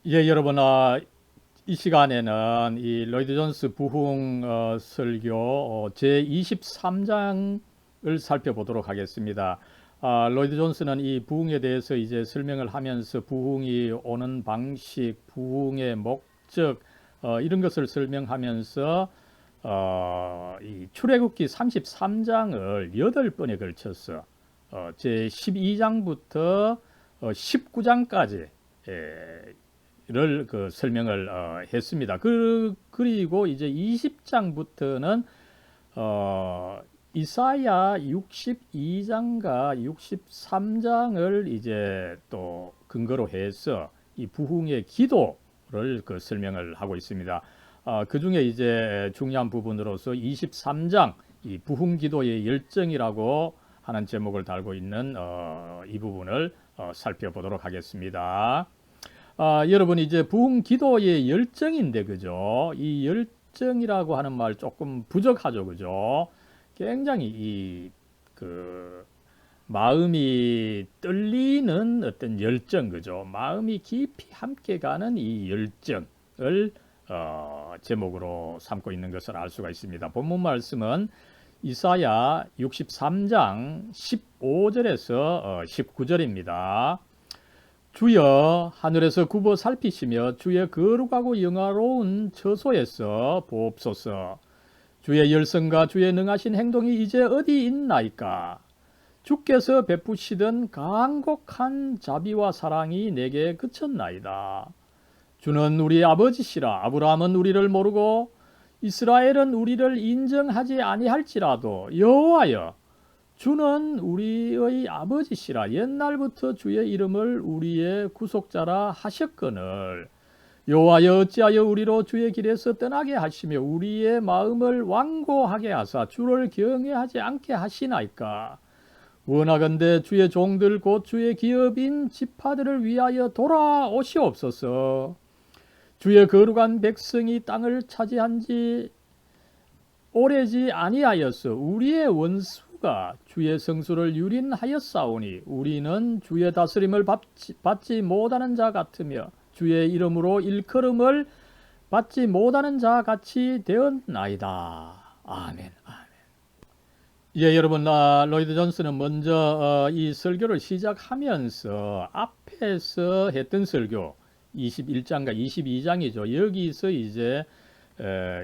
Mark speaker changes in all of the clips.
Speaker 1: 예, 여러분, 이 시간에는 이 로이드 존스 부흥 설교 제 23장을 살펴보도록 하겠습니다. 로이드 존스는 이 부흥에 대해서 이제 설명을 하면서 부흥이 오는 방식, 부흥의 목적, 이런 것을 설명하면서 이 출애굽기 33장을 8번에 걸쳐서 제 12장부터 19장까지 를 설명을 했습니다. 그리고 이제 20장부터는 이사야 62장과 63장을 이제 또 근거로 해서 이 부흥의 기도를 설명을 하고 있습니다. 그 중에 이제 중요한 부분으로서 23장 이 부흥 기도의 열정이라고 하는 제목을 달고 있는 이 부분을 살펴보도록 하겠습니다. 여러분 이제 부흥 기도의 열정인데 그죠? 이 열정이라고 하는 말 조금 부족하죠, 그죠? 굉장히 마음이 떨리는 어떤 열정, 그죠? 마음이 깊이 함께 가는 이 열정을 제목으로 삼고 있는 것을 알 수가 있습니다. 본문 말씀은 이사야 63장 15절에서 19절입니다. 주여 하늘에서 굽어 살피시며 주의 거룩하고 영화로운 처소에서 보옵소서. 주의 열성과 주의 능하신 행동이 이제 어디 있나이까? 주께서 베푸시던 간곡한 자비와 사랑이 내게 그쳤나이다. 주는 우리 아버지시라. 아브라함은 우리를 모르고 이스라엘은 우리를 인정하지 아니할지라도 여호와여 주는 우리의 아버지시라. 옛날부터 주의 이름을 우리의 구속자라 하셨거늘 여호와여 어찌하여 우리로 주의 길에서 떠나게 하시며 우리의 마음을 완고하게 하사 주를 경외하지 않게 하시나이까? 원하건대 주의 종들 곧 주의 기업인 지파들을 위하여 돌아오시옵소서. 주의 거룩한 백성이 땅을 차지한 지 오래지 아니하였어. 우리의 원수가 주의 성수를 유린하였사오니 우리는 주의 다스림을 받지 못하는 자 같으며 주의 이름으로 일컬음을 받지 못하는 자 같이 되었나이다. 아멘. 예, 여러분, 로이드 존스는 먼저 이 설교를 시작하면서 앞에서 했던 설교 21장과 22장이죠. 여기서 이제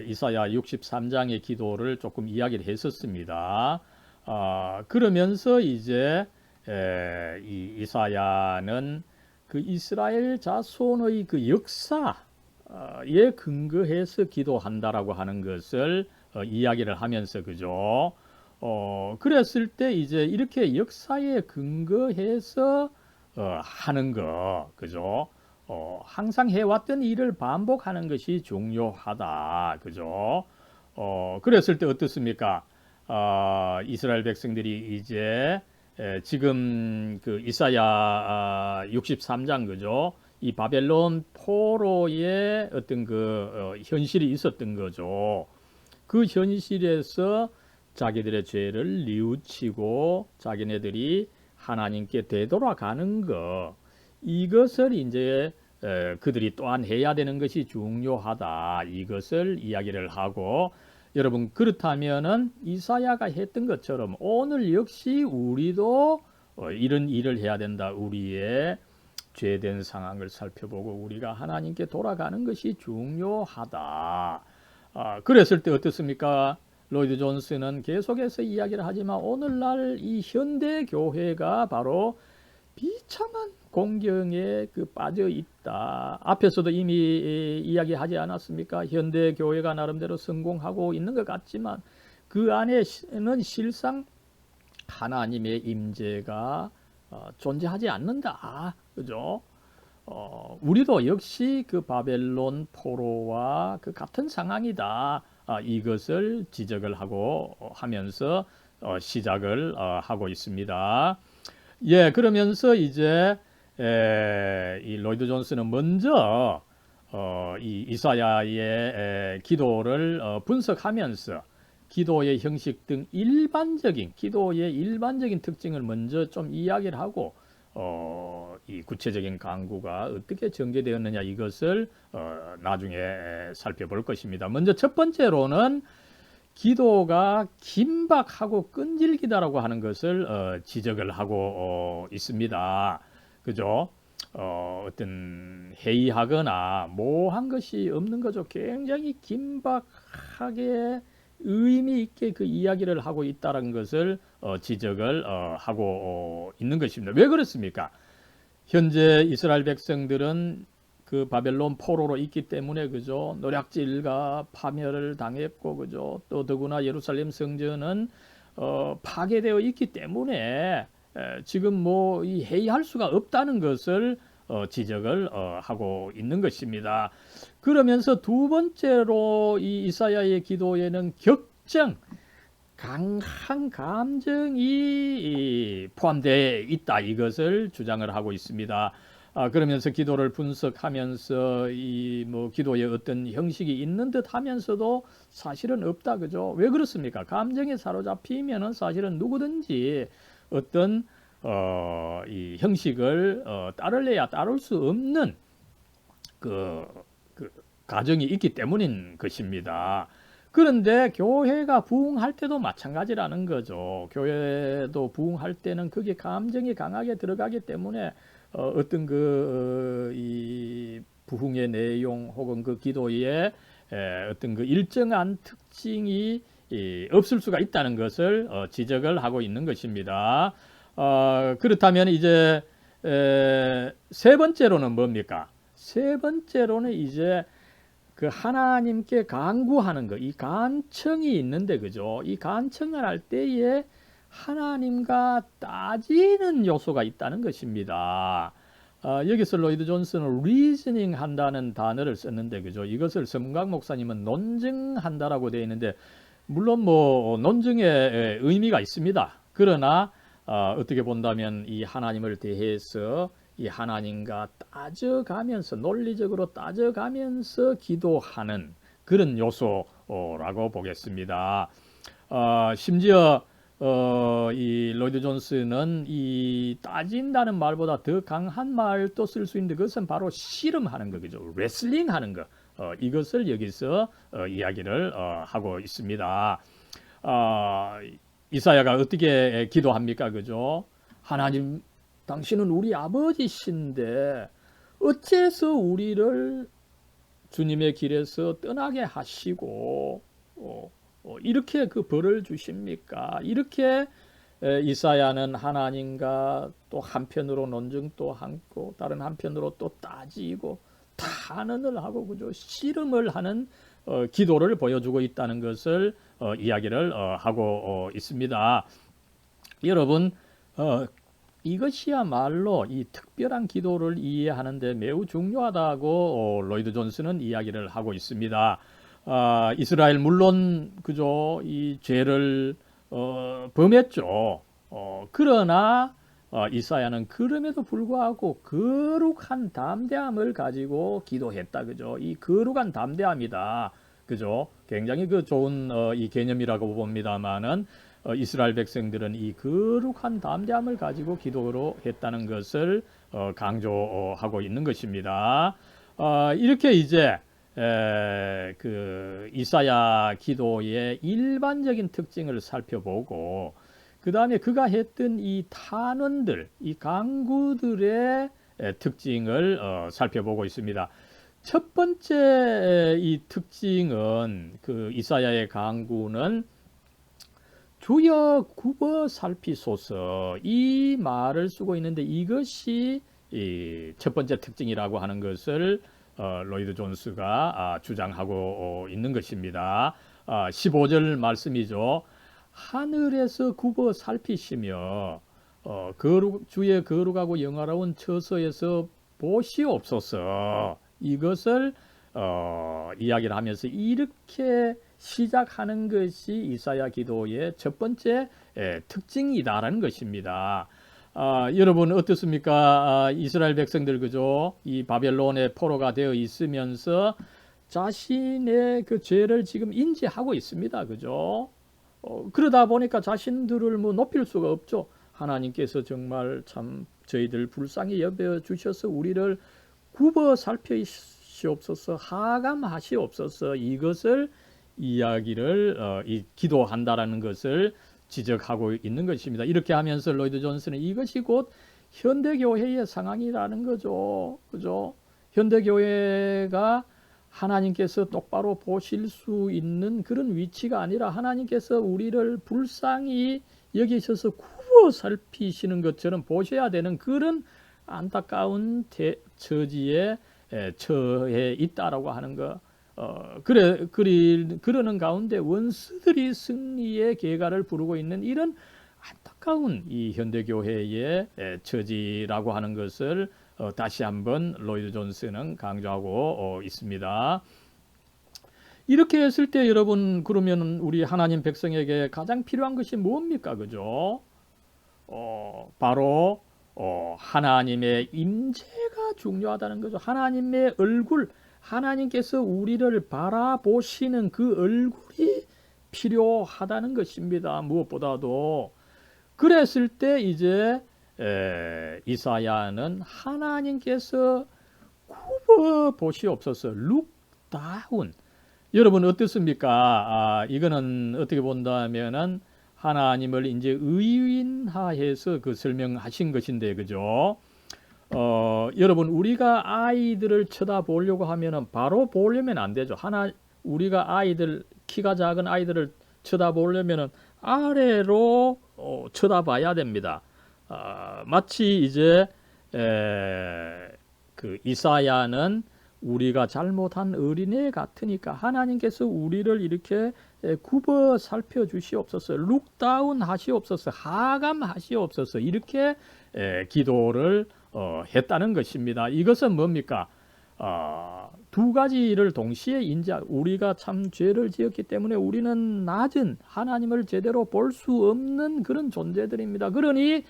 Speaker 1: 이사야 63장의 기도를 조금 이야기를 했었습니다. 그러면서 이제 이 이사야는 그 이스라엘 자손의 그 역사에 근거해서 기도한다라고 하는 것을 이야기를 하면서 그죠. 그랬을 때 이제 이렇게 역사에 근거해서 하는 거 그죠. 항상 해왔던 일을 반복하는 것이 중요하다. 그죠? 그랬을 때 어떻습니까? 이스라엘 백성들이 이제 지금 그 이사야 63장 그죠? 이 바벨론 포로의 어떤 현실이 있었던 거죠. 그 현실에서 자기들의 죄를 뉘우치고 자기네들이 하나님께 되돌아가는 것 이것을 이제 그들이 또한 해야 되는 것이 중요하다. 이것을 이야기를 하고 여러분 그렇다면은 이사야가 했던 것처럼 오늘 역시 우리도 이런 일을 해야 된다. 우리의 죄된 상황을 살펴보고 우리가 하나님께 돌아가는 것이 중요하다. 그랬을 때 어떻습니까? 로이드 존스는 계속해서 이야기를 하지만 오늘날 이 현대 교회가 바로 비참한 공경에 빠져 있다. 앞에서도 이미 이야기하지 않았습니까? 현대 교회가 나름대로 성공하고 있는 것 같지만 그 안에는 실상 하나님의 임재가 존재하지 않는다. 그죠? 우리도 역시 그 바벨론 포로와 그 같은 상황이다. 이것을 지적을 하고 하면서 시작을 하고 있습니다. 예, 그러면서 이제 이 로이드 존스는 먼저 이 이사야의 기도를 분석하면서 기도의 형식 등 기도의 일반적인 특징을 먼저 좀 이야기를 하고 이 구체적인 강구가 어떻게 전개되었느냐 이것을 나중에 살펴볼 것입니다. 먼저 첫 번째로는 기도가 긴박하고 끈질기다라고 하는 것을 지적을 하고 있습니다. 그죠? 어떤 해이하거나 모호한 것이 없는 거죠. 굉장히 긴박하게 의미 있게 그 이야기를 하고 있다는 것을 지적을 하고 있는 것입니다. 왜 그렇습니까? 현재 이스라엘 백성들은 그 바벨론 포로로 있기 때문에 그죠? 노략질과 파멸을 당했고 그죠? 또 더구나 예루살렘 성전은 파괴되어 있기 때문에 지금 뭐 이 회의할 수가 없다는 것을 지적을 하고 있는 것입니다. 그러면서 두 번째로 이 이사야의 기도에는 격정, 강한 감정이 포함되어 있다 이것을 주장을 하고 있습니다. 그러면서 기도를 분석하면서 이 뭐 기도의 어떤 형식이 있는 듯 하면서도 사실은 없다 그죠? 왜 그렇습니까? 감정에 사로잡히면은 사실은 누구든지 어떤 이 형식을 따를래야 따를 수 없는 그 가정이 있기 때문인 것입니다. 그런데 교회가 부흥할 때도 마찬가지라는 거죠. 교회도 부흥할 때는 그게 감정이 강하게 들어가기 때문에 어떤 이 부흥의 내용 혹은 그 기도의 어떤 그 일정한 특징이 없을 수가 있다는 것을 지적을 하고 있는 것입니다. 그렇다면 이제 세 번째로는 뭡니까? 세 번째로는 이제 그 하나님께 간구하는 거, 이 간청이 있는데 그죠? 이 간청을 할 때에 하나님과 따지는 요소가 있다는 것입니다. 여기서 로이드 존슨은 reasoning 한다는 단어를 썼는데 그죠? 이것을 성각 목사님은 논증한다라고 되어 있는데 물론 뭐 논증의 의미가 있습니다. 그러나 어떻게 본다면 이 하나님을 대해서 이 하나님과 따져가면서 논리적으로 따져가면서 기도하는 그런 요소라고 보겠습니다. 심지어 이 로이드 존스는 이 따진다는 말보다 더 강한 말도 쓸 수 있는데 그것은 바로 씨름하는 거죠. 레슬링하는 거. 이것을 여기서 이야기를 하고 있습니다. 이사야가 어떻게 기도합니까? 그죠? 하나님 당신은 우리 아버지신데 어째서 우리를 주님의 길에서 떠나게 하시고 이렇게 그 벌을 주십니까? 이렇게 이사야는 하나님과 또 한편으로 논증도 하고 다른 한편으로 또 따지고 탄원을 하고 그죠? 씨름을 하는 기도를 보여주고 있다는 것을 이야기를 하고 있습니다. 여러분 이것이야말로 이 특별한 기도를 이해하는데 매우 중요하다고 로이드 존슨은 이야기를 하고 있습니다. 이스라엘 물론 그죠 이 죄를 범했죠. 그러나 이사야는 그럼에도 불구하고 거룩한 담대함을 가지고 기도했다 그죠. 이 거룩한 담대함이다 그죠. 굉장히 그 좋은 이 개념이라고 봅니다만은. 이스라엘 백성들은 이 거룩한 담대함을 가지고 기도로 했다는 것을 강조하고 있는 것입니다. 이렇게 이제 그 이사야 기도의 일반적인 특징을 살펴보고 그 다음에 그가 했던 이 탄원들, 이 강구들의 특징을 살펴보고 있습니다. 첫 번째 이 특징은 그 이사야의 강구는 주여 굽어 살피소서 이 말을 쓰고 있는데 이것이 첫 번째 특징이라고 하는 것을 로이드 존스가 주장하고 있는 것입니다. 15절 말씀이죠. 하늘에서 굽어 살피시며 주의 거룩하고 영화로운 처소에서 보시옵소서 이것을 이야기를 하면서 이렇게 시작하는 것이 이사야 기도의 첫 번째 특징이다라는 것입니다. 여러분 어떻습니까? 이스라엘 백성들 그죠? 이 바벨론의 포로가 되어 있으면서 자신의 그 죄를 지금 인지하고 있습니다. 그죠? 그러다 보니까 자신들을 뭐 높일 수가 없죠. 하나님께서 정말 참 저희들 불쌍히 여겨 주셔서 우리를 굽어 살피시옵소서, 하감하시옵소서, 이것을 이야기를 이 기도한다라는 것을 지적하고 있는 것입니다. 이렇게 하면서 로이드 존슨은 이것이 곧 현대교회의 상황이라는 거죠. 그죠? 현대교회가 하나님께서 똑바로 보실 수 있는 그런 위치가 아니라 하나님께서 우리를 불쌍히 여기셔서 굽어 살피시는 것처럼 보셔야 되는 그런 안타까운 처지에 처해 있다라고 하는 거. 그러는 가운데 원수들이 승리의 계가를 부르고 있는 이런 안타까운 이 현대교회의 처지라고 하는 것을 다시 한번 로이드 존슨은 강조하고 있습니다. 이렇게 했을 때 여러분, 그러면 우리 하나님 백성에게 가장 필요한 것이 뭡니까? 그죠? 바로 하나님의 임재가 중요하다는 거죠. 하나님의 얼굴, 하나님께서 우리를 바라보시는 그 얼굴이 필요하다는 것입니다. 무엇보다도. 그랬을 때 이제 이사야는 하나님께서 굽어 보시옵소서, look down. 여러분 어떻습니까? 이거는 어떻게 본다면은 하나님을 이제 의인화해서 그 설명하신 것인데, 그죠? 여러분, 우리가 아이들을 쳐다보려고 하면은 바로 보려면 안 되죠. 우리가 키가 작은 아이들을 쳐다보려면은 아래로 쳐다봐야 됩니다. 마치 이제 그 이사야는 우리가 잘못한 어린애 같으니까 하나님께서 우리를 이렇게 굽어 살펴주시옵소서, 룩다운 하시옵소서, 하감하시옵소서, 이렇게 기도를 했다는 것입니다. 이것은 뭡니까? 두 가지를 동시에 우리가 참 죄를 지었기 때문에 우리는 낮은, 하나님을 제대로 볼 수 없는 그런 존재들입니다. 그러니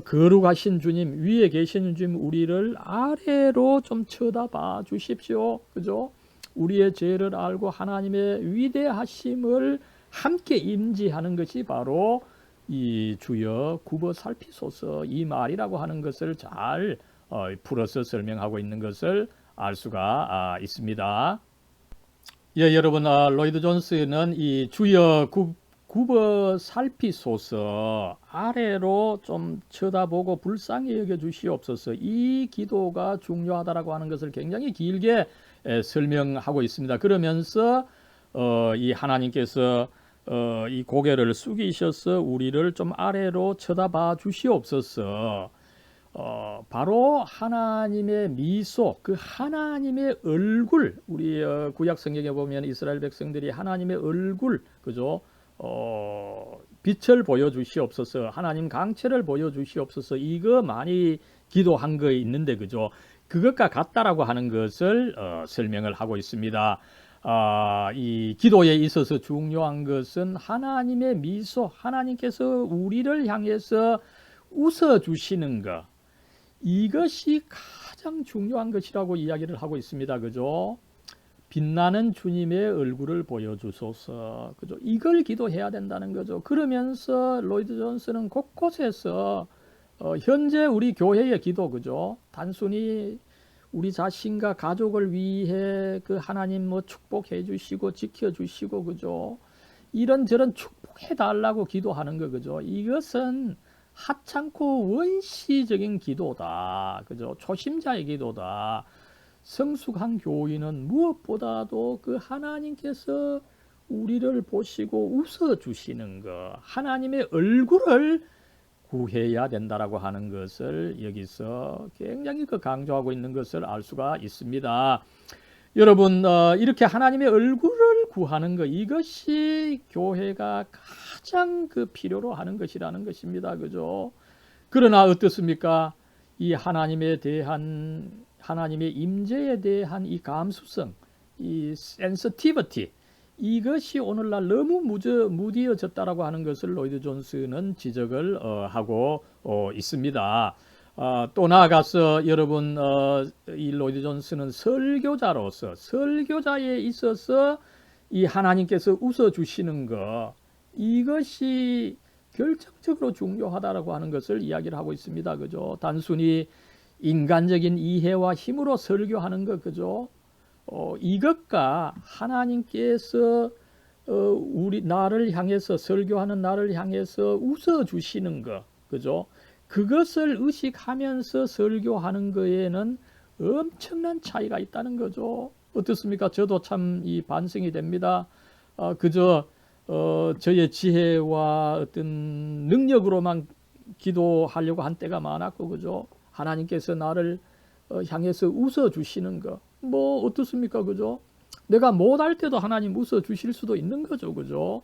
Speaker 1: 거룩하신 주님, 위에 계시는 주님, 우리를 아래로 좀 쳐다봐 주십시오. 그죠? 우리의 죄를 알고 하나님의 위대하심을 함께 임지하는 것이 바로 이 주여 굽어 살피소서, 이 말이라고 하는 것을 잘 풀어서 설명하고 있는 것을 알 수가 있습니다. 예, 여러분, 로이드 존스는 이 주여 굽어 살피소서, 아래로 좀 쳐다보고 불쌍히 여겨 주시옵소서, 이 기도가 중요하다라고 하는 것을 굉장히 길게 설명하고 있습니다. 그러면서 이 하나님께서 이 고개를 숙이셔서 우리를 좀 아래로 쳐다봐 주시옵소서. 바로 하나님의 미소, 그 하나님의 얼굴, 우리 구약 성경에 보면 이스라엘 백성들이 하나님의 얼굴, 그죠? 빛을 보여주시옵소서, 하나님 강체를 보여주시옵소서, 이거 많이 기도한 거 있는데, 그죠? 그것과 같다라고 하는 것을 설명을 하고 있습니다. 이 기도에 있어서 중요한 것은 하나님의 미소, 하나님께서 우리를 향해서 웃어주시는 것, 이것이 가장 중요한 것이라고 이야기를 하고 있습니다. 그죠? 빛나는 주님의 얼굴을 보여주소서. 그죠? 이걸 기도해야 된다는 거죠. 그러면서 로이드 존슨은 곳곳에서 현재 우리 교회의 기도, 그죠? 단순히 우리 자신과 가족을 위해 그 하나님 뭐 축복해 주시고 지켜 주시고, 그죠? 이런저런 축복해 달라고 기도하는 거, 그죠? 이것은 하찮고 원시적인 기도다. 그죠? 초심자의 기도다. 성숙한 교인은 무엇보다도 그 하나님께서 우리를 보시고 웃어주시는 것, 하나님의 얼굴을 구해야 된다라고 하는 것을 여기서 굉장히 강조하고 있는 것을 알 수가 있습니다. 여러분, 이렇게 하나님의 얼굴을 구하는 것, 이것이 교회가 가장 필요로 하는 것이라는 것입니다. 그죠? 그러나 어떻습니까? 이 하나님에 대한, 하나님의 임재에 대한 이 감수성, 이 센서티비티, 이것이 오늘날 너무 무디어졌다라고 하는 것을 로이드 존슨은 지적을 하고 있습니다. 또 나아가서 여러분, 이 로이드 존슨은 설교자로서, 설교자에 있어서 이 하나님께서 웃어주시는 것, 이것이 결정적으로 중요하다라고 하는 것을 이야기를 하고 있습니다. 그죠? 단순히 인간적인 이해와 힘으로 설교하는 것, 그죠? 이것과 하나님께서 우리 나를 향해서 설교하는 나를 향해서 웃어 주시는 것, 그죠? 그것을 의식하면서 설교하는 거에는 엄청난 차이가 있다는 거죠. 어떻습니까? 저도 참 이 반성이 됩니다. 그저 저의 지혜와 어떤 능력으로만 기도하려고 한 때가 많았고, 그죠? 하나님께서 나를 향해서 웃어 주시는 거, 뭐 어떻습니까? 그죠? 내가 못할 때도 하나님 웃어 주실 수도 있는 거죠. 그죠?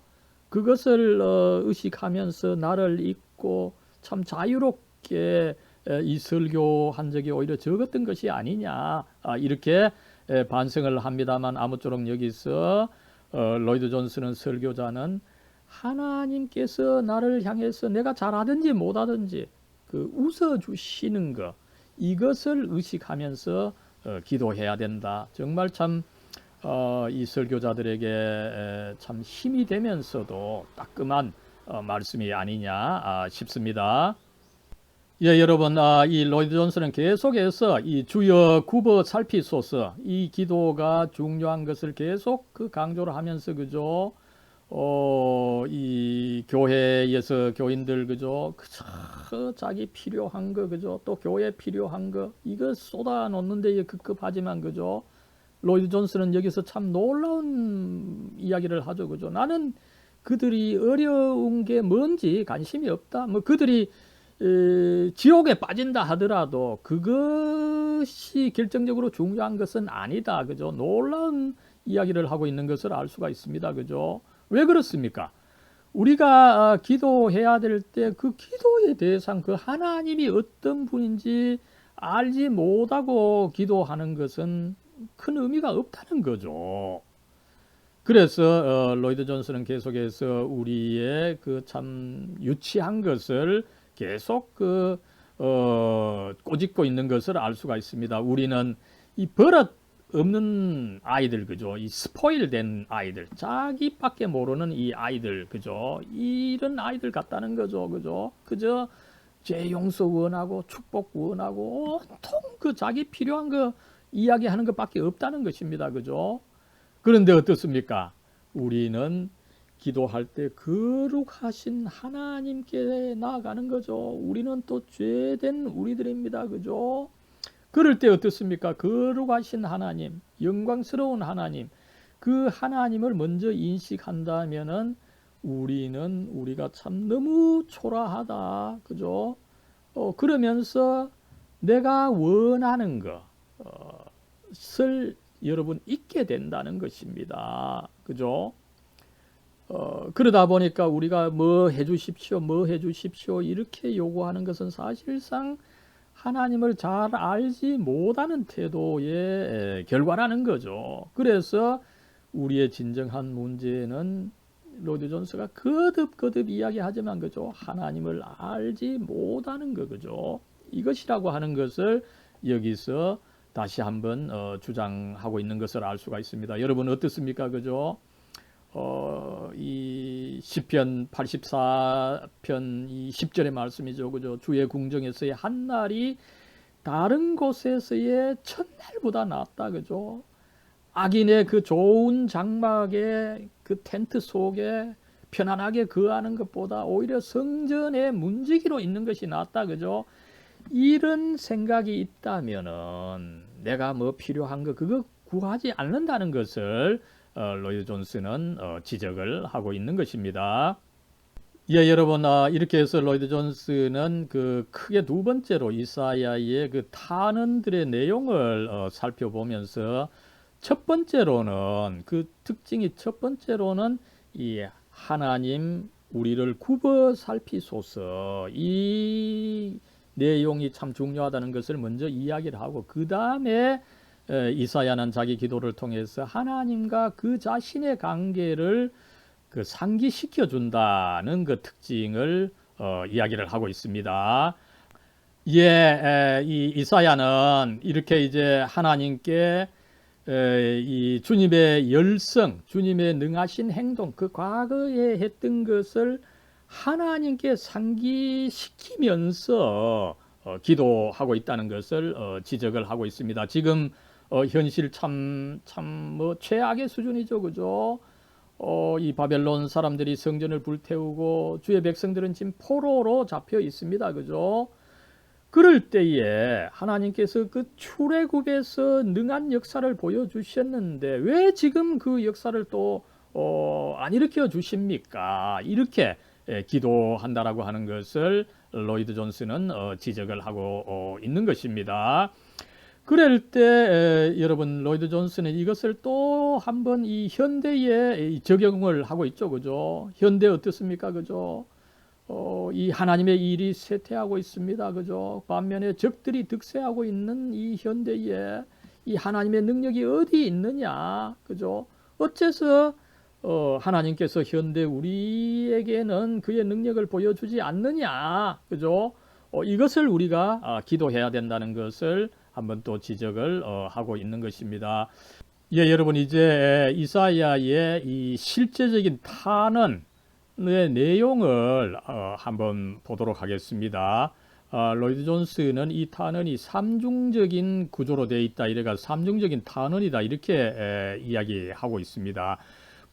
Speaker 1: 그것을 의식하면서 나를 잊고 참 자유롭게 이 설교한 적이 오히려 적었던 것이 아니냐, 이렇게 반성을 합니다만, 아무쪼록 여기서 로이드 존스는 설교자는 하나님께서 나를 향해서 내가 잘하든지 못하든지 그 웃어 주시는 것, 이것을 의식하면서 기도해야 된다. 정말 참 이 설교자들에게 참 힘이 되면서도 따끔한 말씀이 아니냐 싶습니다. 예, 여러분, 이 로이드 존스는 계속해서 이 주여 굽어 살피소서, 이 기도가 중요한 것을 계속 그 강조를 하면서, 그죠? 이 교회에서 교인들, 그죠? 그저 자기 필요한 거, 그죠? 또 교회 필요한 거, 이거 쏟아 놓는 데에 급급하지만, 그죠? 로이드 존스는 여기서 참 놀라운 이야기를 하죠, 그죠? 나는 그들이 어려운 게 뭔지 관심이 없다. 뭐 그들이 지옥에 빠진다 하더라도 그것이 결정적으로 중요한 것은 아니다. 그죠? 놀라운 이야기를 하고 있는 것을 알 수가 있습니다. 그죠? 왜 그렇습니까? 우리가 기도해야 될 때 그 기도의 대상, 그 하나님이 어떤 분인지 알지 못하고 기도하는 것은 큰 의미가 없다는 거죠. 그래서 로이드 존스는 계속해서 우리의 그 참 유치한 것을 계속 꼬집고 있는 것을 알 수가 있습니다. 우리는 이 버릇 없는 아이들, 그죠? 이 스포일된 아이들, 자기밖에 모르는 이 아이들, 그죠? 이런 아이들 같다는 거죠, 그죠? 그저 죄 용서 원하고 축복 원하고 온통 그 자기 필요한 거 이야기하는 것밖에 없다는 것입니다, 그죠? 그런데 어떻습니까? 우리는 기도할 때 거룩하신 하나님께 나아가는 거죠. 우리는 또 죄된 우리들입니다. 그죠? 그럴 때 어떻습니까? 거룩하신 하나님, 영광스러운 하나님, 그 하나님을 먼저 인식한다면은 우리가 참 너무 초라하다. 그죠? 그러면서 내가 원하는 것을 여러분 잊게 된다는 것입니다. 그죠? 그러다 보니까 우리가 뭐 해주십시오 이렇게 요구하는 것은 사실상 하나님을 잘 알지 못하는 태도의 결과라는 거죠. 그래서 우리의 진정한 문제는 로이드 존스가 거듭 이야기하지만, 그죠? 하나님을 알지 못하는 거, 그죠? 이것이라고 하는 것을 여기서 다시 한번 주장하고 있는 것을 알 수가 있습니다. 여러분 어떻습니까? 그죠? 이 시편 84편 이 10절의 말씀이죠. 그죠? 주의 궁정에서의 한 날이 다른 곳에서의 첫날보다 낫다. 그죠? 악인의 그 좋은 장막에 그 텐트 속에 편안하게 거하는 것보다 오히려 성전의 문지기로 있는 것이 낫다. 그죠? 이런 생각이 있다면은 내가 뭐 필요한 거 그거 구하지 않는다는 것을 로이드 존스는 지적을 하고 있는 것입니다. 예, 여러분, 이렇게 해서 로이드 존스는 그 크게 두 번째로 이사야의 그 탄원들의 내용을 살펴보면서 첫 번째로는 그 특징이 첫 번째로는 이 하나님 우리를 굽어 살피소서, 이 내용이 참 중요하다는 것을 먼저 이야기를 하고, 그 다음에 이사야는 자기 기도를 통해서 하나님과 그 자신의 관계를 그 상기시켜 준다는 그 특징을 이야기를 하고 있습니다. 예, 이 이사야는 이렇게 이제 하나님께 이 주님의 열성, 주님의 능하신 행동, 그 과거에 했던 것을 하나님께 상기시키면서 기도하고 있다는 것을 지적을 하고 있습니다. 지금 현실 참 뭐 최악의 수준이죠, 그죠? 이 바벨론 사람들이 성전을 불태우고 주의 백성들은 지금 포로로 잡혀 있습니다, 그죠? 그럴 때에 하나님께서 그 출애굽에서 능한 역사를 보여주셨는데 왜 지금 그 역사를 또 안 일으켜 주십니까? 이렇게 기도한다라고 하는 것을 로이드 존스는 지적을 하고 있는 것입니다. 그럴 때 여러분 로이드 존스는 이것을 또 한번 이 현대에 적용을 하고 있죠, 그죠? 현대 어떻습니까, 그죠? 이 하나님의 일이 쇠퇴하고 있습니다, 그죠? 반면에 적들이 득세하고 있는 이 현대에 이 하나님의 능력이 어디 있느냐, 그죠? 어째서 하나님께서 현대 우리에게는 그의 능력을 보여주지 않느냐, 그죠? 이것을 우리가 기도해야 된다는 것을 한번 또 지적을 하고 있는 것입니다. 예, 여러분 이제 이사야의 이 실제적인 탄원의 내용을 한번 보도록 하겠습니다. 로이드 존스는 이 탄원이 삼중적인 구조로 되어 있다, 이래가 삼중적인 탄원이다 이렇게 이야기하고 있습니다.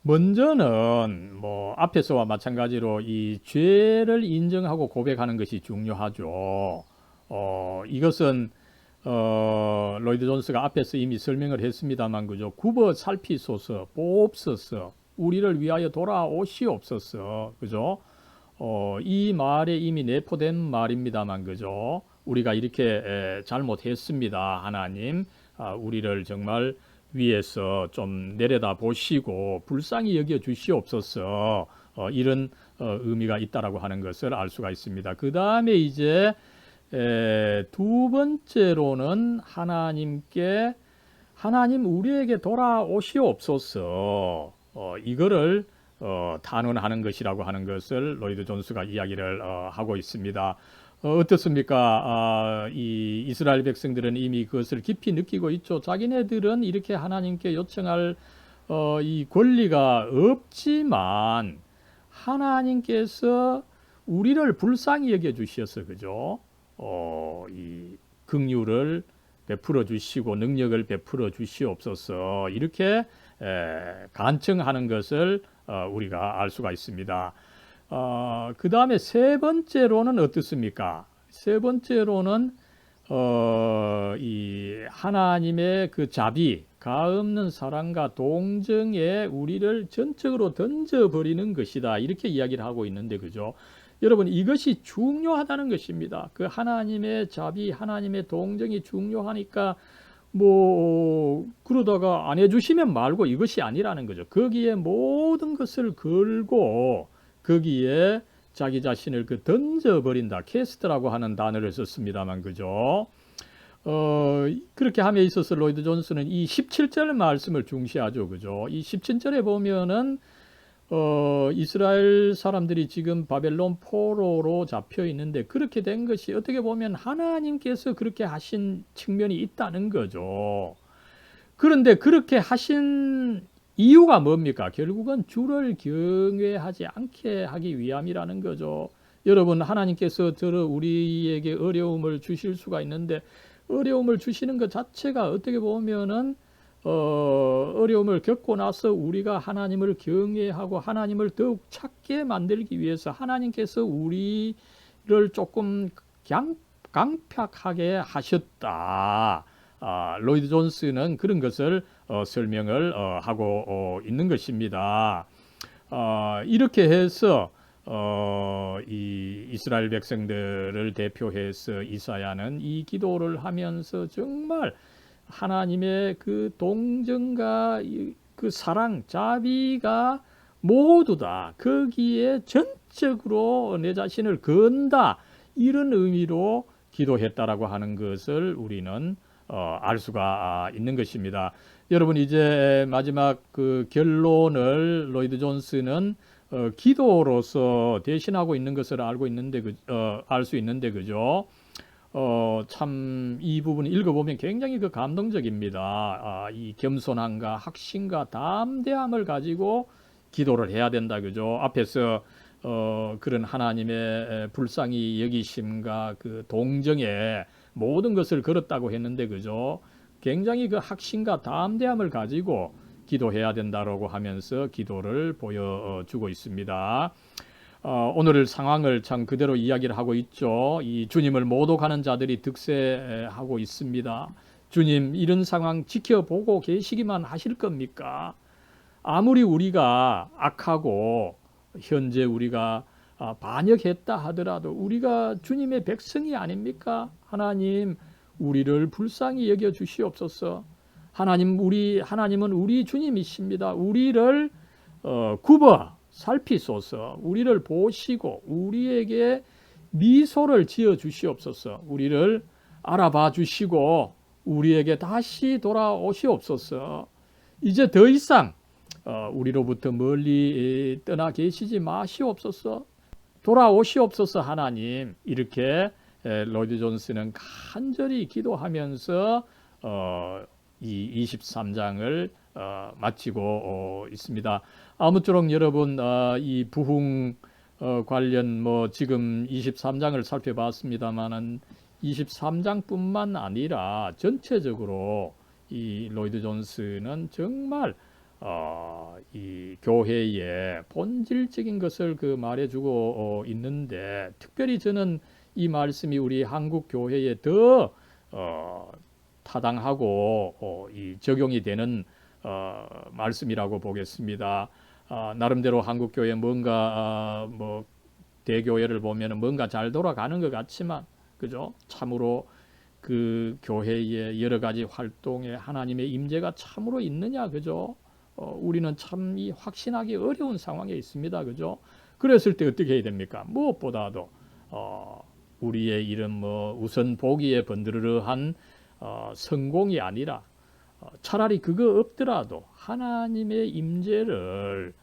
Speaker 1: 먼저는 뭐 앞에서와 마찬가지로 이 죄를 인정하고 고백하는 것이 중요하죠. 이것은 로이드 존스가 앞에서 이미 설명을 했습니다만, 그죠? 굽어 살피소서, 보옵소서, 우리를 위하여 돌아오시옵소서, 그죠? 이 말에 이미 내포된 말입니다만, 그죠? 우리가 이렇게 잘못했습니다, 하나님. 우리를 정말 위에서 좀 내려다 보시고 불쌍히 여겨 주시옵소서, 이런 의미가 있다라고 하는 것을 알 수가 있습니다. 그 다음에 이제 두 번째로는 하나님 우리에게 돌아오시옵소서, 이거를 탄원하는 것이라고 하는 것을 로이드 존스가 이야기를 하고 있습니다. 어떻습니까? 이 이스라엘 백성들은 이미 그것을 깊이 느끼고 있죠. 자기네들은 이렇게 하나님께 요청할 이 권리가 없지만 하나님께서 우리를 불쌍히 여겨 주셔서, 그죠? 이 긍휼을 베풀어 주시고 능력을 베풀어 주시옵소서, 이렇게 간청하는 것을 우리가 알 수가 있습니다. 그 다음에 세 번째로는 어떻습니까? 세 번째로는 이 하나님의 그 자비, 가없는 사랑과 동정에 우리를 전적으로 던져버리는 것이다, 이렇게 이야기를 하고 있는데, 그죠? 여러분 이것이 중요하다는 것입니다. 그 하나님의 자비, 하나님의 동정이 중요하니까 뭐 그러다가 안 해주시면 말고 이것이 아니라는 거죠. 거기에 모든 것을 걸고 거기에 자기 자신을 그 던져버린다, 캐스트라고 하는 단어를 썼습니다만, 그죠? 그렇게 함에 있어서 로이드 존스는 이 17절 말씀을 중시하죠, 그죠? 이 17절에 보면은 이스라엘 사람들이 지금 바벨론 포로로 잡혀 있는데 그렇게 된 것이 어떻게 보면 하나님께서 그렇게 하신 측면이 있다는 거죠. 그런데 그렇게 하신 이유가 뭡니까? 결국은 주를 경외하지 않게 하기 위함이라는 거죠. 여러분, 하나님께서 우리에게 어려움을 주실 수가 있는데 어려움을 주시는 것 자체가 어떻게 보면은 어려움을 겪고 나서 우리가 하나님을 경외하고 하나님을 더욱 찾게 만들기 위해서 하나님께서 우리를 조금 강팍하게 하셨다. 로이드 존스는 그런 것을 설명을 하고 있는 것입니다. 이렇게 해서 이 이스라엘 백성들을 대표해서 이사야는 이 기도를 하면서 정말 하나님의 그 동정과 그 사랑, 자비가 모두 다 거기에 전적으로 내 자신을 건다, 이런 의미로 기도했다라고 하는 것을 우리는 알 수가 있는 것입니다. 여러분 이제 마지막 그 결론을 로이드 존스는 기도로서 대신하고 있는 것을 알고 있는데 알 수 있는데, 그죠? 참 이 부분 읽어보면 굉장히 그 감동적입니다. 이 겸손함과 확신과 담대함을 가지고 기도를 해야 된다, 그죠? 앞에서 그런 하나님의 불쌍히 여기심과 그 동정에 모든 것을 걸었다고 했는데 그죠? 굉장히 그 확신과 담대함을 가지고 기도해야 된다라고 하면서 기도를 보여주고 있습니다. 오늘 상황을 참 그대로 이야기를 하고 있죠. 이 주님을 모독하는 자들이 득세하고 있습니다. 주님, 이런 상황 지켜보고 계시기만 하실 겁니까? 아무리 우리가 악하고 현재 우리가 반역했다 하더라도 우리가 주님의 백성이 아닙니까? 하나님, 우리를 불쌍히 여겨 주시옵소서. 하나님은 우리 주님이십니다. 우리를 굽어 살피소서. 우리를 보시고 우리에게 미소를 지어 주시옵소서. 우리를 알아봐 주시고 우리에게 다시 돌아오시옵소서. 이제 더 이상 우리로부터 멀리 떠나 계시지 마시옵소서. 돌아오시옵소서 하나님. 이렇게 로이드 존스는 간절히 기도하면서 이 23장을 마치고 있습니다. 아무쪼록 여러분 이 부흥 관련 지금 23장을 살펴봤습니다만은 23장뿐만 아니라 전체적으로 이 로이드 존스는 정말 이 교회의 본질적인 것을 말해주고 있는데 특별히 저는 이 말씀이 우리 한국 교회에 더 타당하고 이 적용이 되는 말씀이라고 보겠습니다. 나름대로 한국 교회 뭔가 대교회를 보면은 뭔가 잘 돌아가는 것 같지만 그죠? 참으로 그 교회의 여러 가지 활동에 하나님의 임재가 참으로 있느냐 그죠? 우리는 참 확신하기 어려운 상황에 있습니다 그죠? 그랬을 때 어떻게 해야 됩니까? 무엇보다도 우리의 이런 우선 보기에 번드르르한 성공이 아니라 차라리 그거 없더라도 하나님의 임재를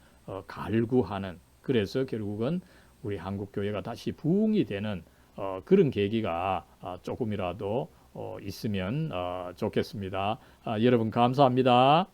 Speaker 1: 갈구하는, 그래서 결국은 우리 한국 교회가 다시 부흥이 되는 그런 계기가 조금이라도 있으면 좋겠습니다. 여러분 감사합니다.